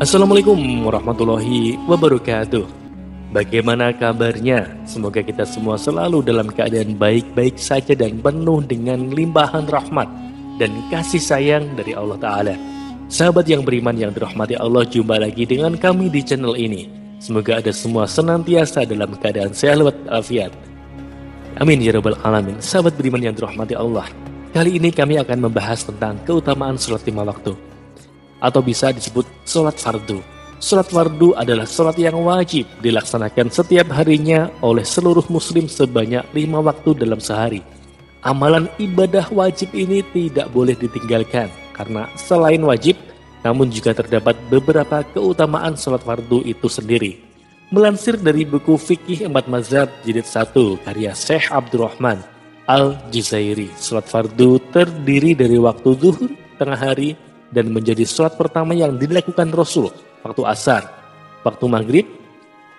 Assalamualaikum warahmatullahi wabarakatuh. Bagaimana kabarnya? Semoga kita semua selalu dalam keadaan baik-baik saja dan penuh dengan limpahan rahmat dan kasih sayang dari Allah Ta'ala. Sahabat yang beriman yang dirahmati Allah, jumpa lagi dengan kami di channel ini. Semoga ada semua senantiasa dalam keadaan sehat walafiat. Amin ya rabbal alamin. Sahabat beriman yang dirahmati Allah, kali ini kami akan membahas tentang keutamaan sholat 5 waktu, atau bisa disebut sholat fardu. Sholat fardu adalah sholat yang wajib dilaksanakan setiap harinya oleh seluruh muslim sebanyak 5 waktu dalam sehari. Amalan ibadah wajib ini tidak boleh ditinggalkan, karena selain wajib, namun juga terdapat beberapa keutamaan sholat fardu itu sendiri. Melansir dari buku Fikih 4 Mazhab Jilid 1 karya Syekh Abdurrahman Al-Juzairi, sholat fardu terdiri dari waktu zuhur, tengah hari, dan menjadi sholat pertama yang dilakukan Rasul, waktu asar, waktu maghrib,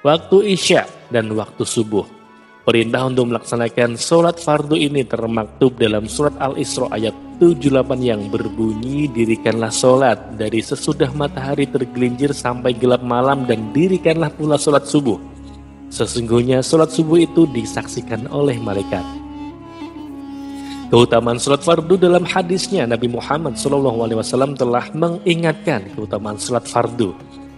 waktu isya, dan waktu subuh. Perintah untuk melaksanakan sholat fardu ini termaktub dalam surat Al-Isra ayat 78 yang berbunyi, dirikanlah sholat dari sesudah matahari tergelincir sampai gelap malam dan dirikanlah pula sholat subuh. Sesungguhnya sholat subuh itu disaksikan oleh malaikat. Keutamaan sholat fardu dalam hadisnya, Nabi Muhammad SAW telah mengingatkan keutamaan sholat fardu.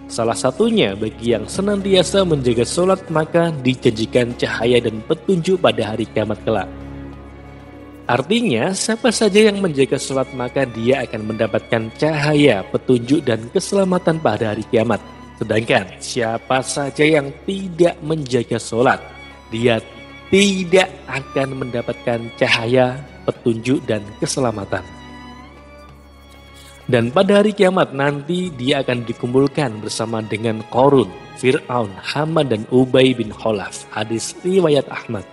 Salah satunya, bagi yang senantiasa menjaga sholat maka dijanjikan cahaya dan petunjuk pada hari kiamat kelak. Artinya, siapa saja yang menjaga sholat maka dia akan mendapatkan cahaya, petunjuk, dan keselamatan pada hari kiamat. Sedangkan siapa saja yang tidak menjaga sholat, dia tidak akan mendapatkan cahaya, petunjuk, dan keselamatan. Dan pada hari kiamat nanti dia akan dikumpulkan bersama dengan Qarun, Fir'aun, Haman, dan Ubay bin Khalaf. Hadis riwayat Ahmad.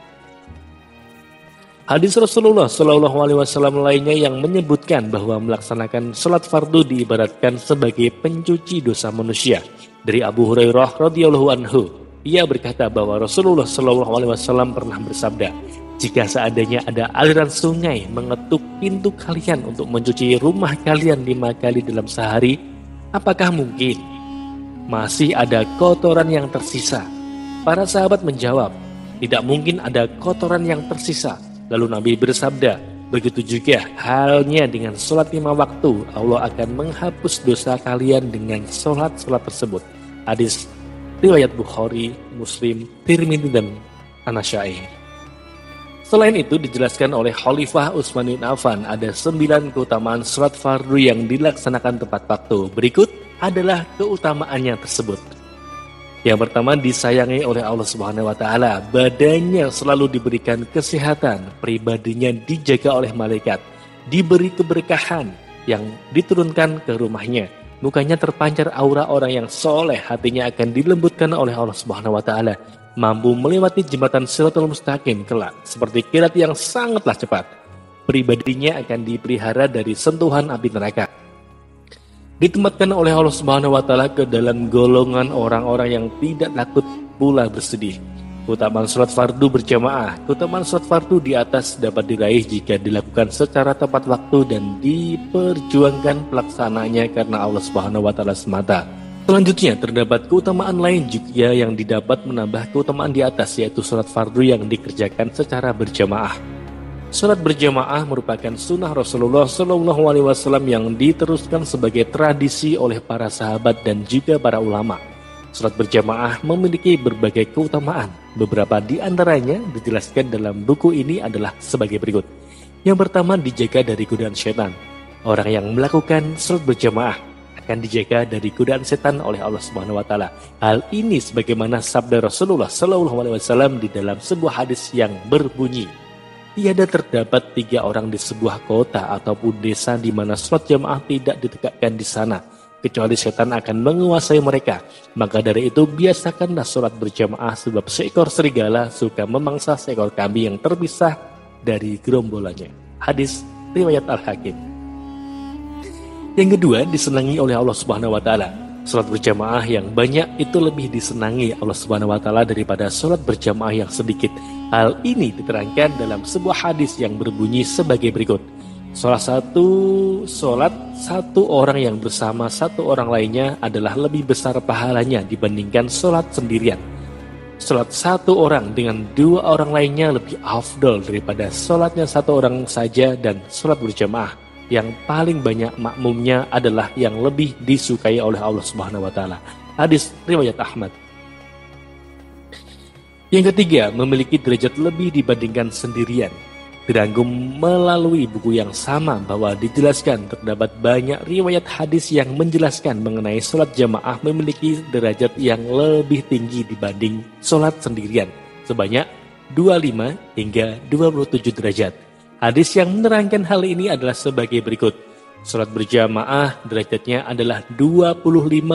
Hadis Rasulullah SAW lainnya yang menyebutkan bahwa melaksanakan sholat fardu diibaratkan sebagai pencuci dosa manusia. Dari Abu Hurairah radhiyallahu anhu, ia berkata bahwa Rasulullah SAW pernah bersabda, jika seandainya ada aliran sungai mengetuk pintu kalian untuk mencuci rumah kalian 5 kali dalam sehari, apakah mungkin masih ada kotoran yang tersisa? Para sahabat menjawab, tidak mungkin ada kotoran yang tersisa. Lalu Nabi bersabda, begitu juga halnya dengan sholat 5 waktu, Allah akan menghapus dosa kalian dengan sholat-sholat tersebut. Hadis riwayat Bukhari, Muslim, Tirmidzi, dan An-Nasa'i. Selain itu dijelaskan oleh Khalifah Utsman bin Affan ada 9 keutamaan sholat fardu yang dilaksanakan tepat waktu. Berikut adalah keutamaannya tersebut. Yang pertama, disayangi oleh Allah Subhanahu wa Ta'ala, badannya selalu diberikan kesehatan, pribadinya dijaga oleh malaikat, diberi keberkahan yang diturunkan ke rumahnya, mukanya terpancar aura orang yang soleh, hatinya akan dilembutkan oleh Allah Subhanahu wa Ta'ala, mampu melewati jembatan Shiratal Mustaqim kelak seperti kilat yang sangatlah cepat. Pribadinya akan dipelihara dari sentuhan api neraka. Ditempatkan oleh Allah Subhanahu wa Ta'ala ke dalam golongan orang-orang yang tidak takut pula bersedih. Keutamaan sholat fardu berjamaah. Keutamaan sholat fardu di atas dapat diraih jika dilakukan secara tepat waktu dan diperjuangkan pelaksananya karena Allah Subhanahu wa Ta'ala semata. Selanjutnya, terdapat keutamaan lain juga yang didapat menambah keutamaan di atas, yaitu sholat fardu yang dikerjakan secara berjamaah. Sholat berjamaah merupakan sunnah Rasulullah SAW yang diteruskan sebagai tradisi oleh para sahabat dan juga para ulama. Sholat berjamaah memiliki berbagai keutamaan. Beberapa di antaranya dijelaskan dalam buku ini adalah sebagai berikut. Yang pertama, dijaga dari godaan setan. Orang yang melakukan sholat berjamaah akan dijaga dari godaan setan oleh Allah Subhanahu wa Ta'ala. Hal ini sebagaimana sabda Rasulullah SAW di dalam sebuah hadis yang berbunyi, tiada terdapat 3 orang di sebuah kota ataupun desa di mana sholat jamaah tidak ditegakkan di sana, kecuali setan akan menguasai mereka. Maka dari itu biasakanlah sholat berjamaah, sebab seekor serigala suka memangsa seekor kambing yang terpisah dari gerombolannya. Hadis riwayat Al-Hakim. Yang kedua, disenangi oleh Allah Subhanahu wa Ta'ala. Sholat berjamaah yang banyak itu lebih disenangi Allah Subhanahu wa Ta'ala daripada sholat berjamaah yang sedikit. Hal ini diterangkan dalam sebuah hadis yang berbunyi sebagai berikut. Salah satu sholat satu orang yang bersama satu orang lainnya adalah lebih besar pahalanya dibandingkan sholat sendirian. Sholat satu orang dengan dua orang lainnya lebih afdol daripada sholatnya satu orang saja dan sholat berjamaah. Yang paling banyak makmumnya adalah yang lebih disukai oleh Allah Subhanahu wa taala. Hadis riwayat Ahmad. Yang ketiga, memiliki derajat lebih dibandingkan sendirian. Dirangkum melalui buku yang sama bahwa dijelaskan terdapat banyak riwayat hadis yang menjelaskan mengenai sholat jamaah memiliki derajat yang lebih tinggi dibanding sholat sendirian, sebanyak 25 hingga 27 derajat. Hadis yang menerangkan hal ini adalah sebagai berikut. Sholat berjamaah derajatnya adalah 25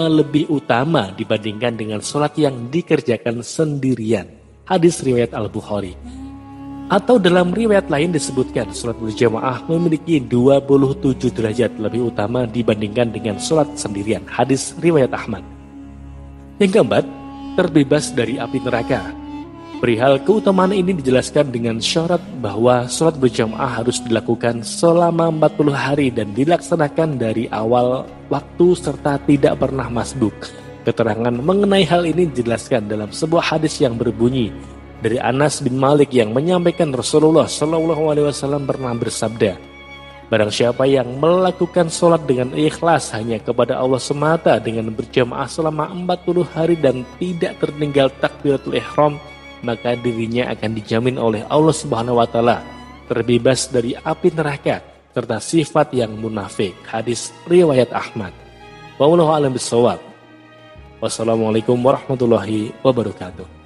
lebih utama dibandingkan dengan sholat yang dikerjakan sendirian. Hadis riwayat Al-Bukhari. Atau dalam riwayat lain disebutkan sholat berjamaah memiliki 27 derajat lebih utama dibandingkan dengan sholat sendirian. Hadis riwayat Ahmad. Yang keempat, terbebas dari api neraka. Perihal keutamaan ini dijelaskan dengan syarat bahwa sholat berjamaah harus dilakukan selama 40 hari dan dilaksanakan dari awal waktu serta tidak pernah masbuk. Keterangan mengenai hal ini dijelaskan dalam sebuah hadis yang berbunyi dari Anas bin Malik yang menyampaikan Rasulullah SAW pernah bersabda, barang siapa yang melakukan sholat dengan ikhlas hanya kepada Allah semata dengan berjamaah selama 40 hari dan tidak tertinggal takbiratul ihram, maka dirinya akan dijamin oleh Allah Subhanahu wa taala terbebas dari api neraka serta sifat yang munafik. Hadis riwayat Ahmad. Wallahu a'lam bishawab. Wassalamualaikum warahmatullahi wabarakatuh.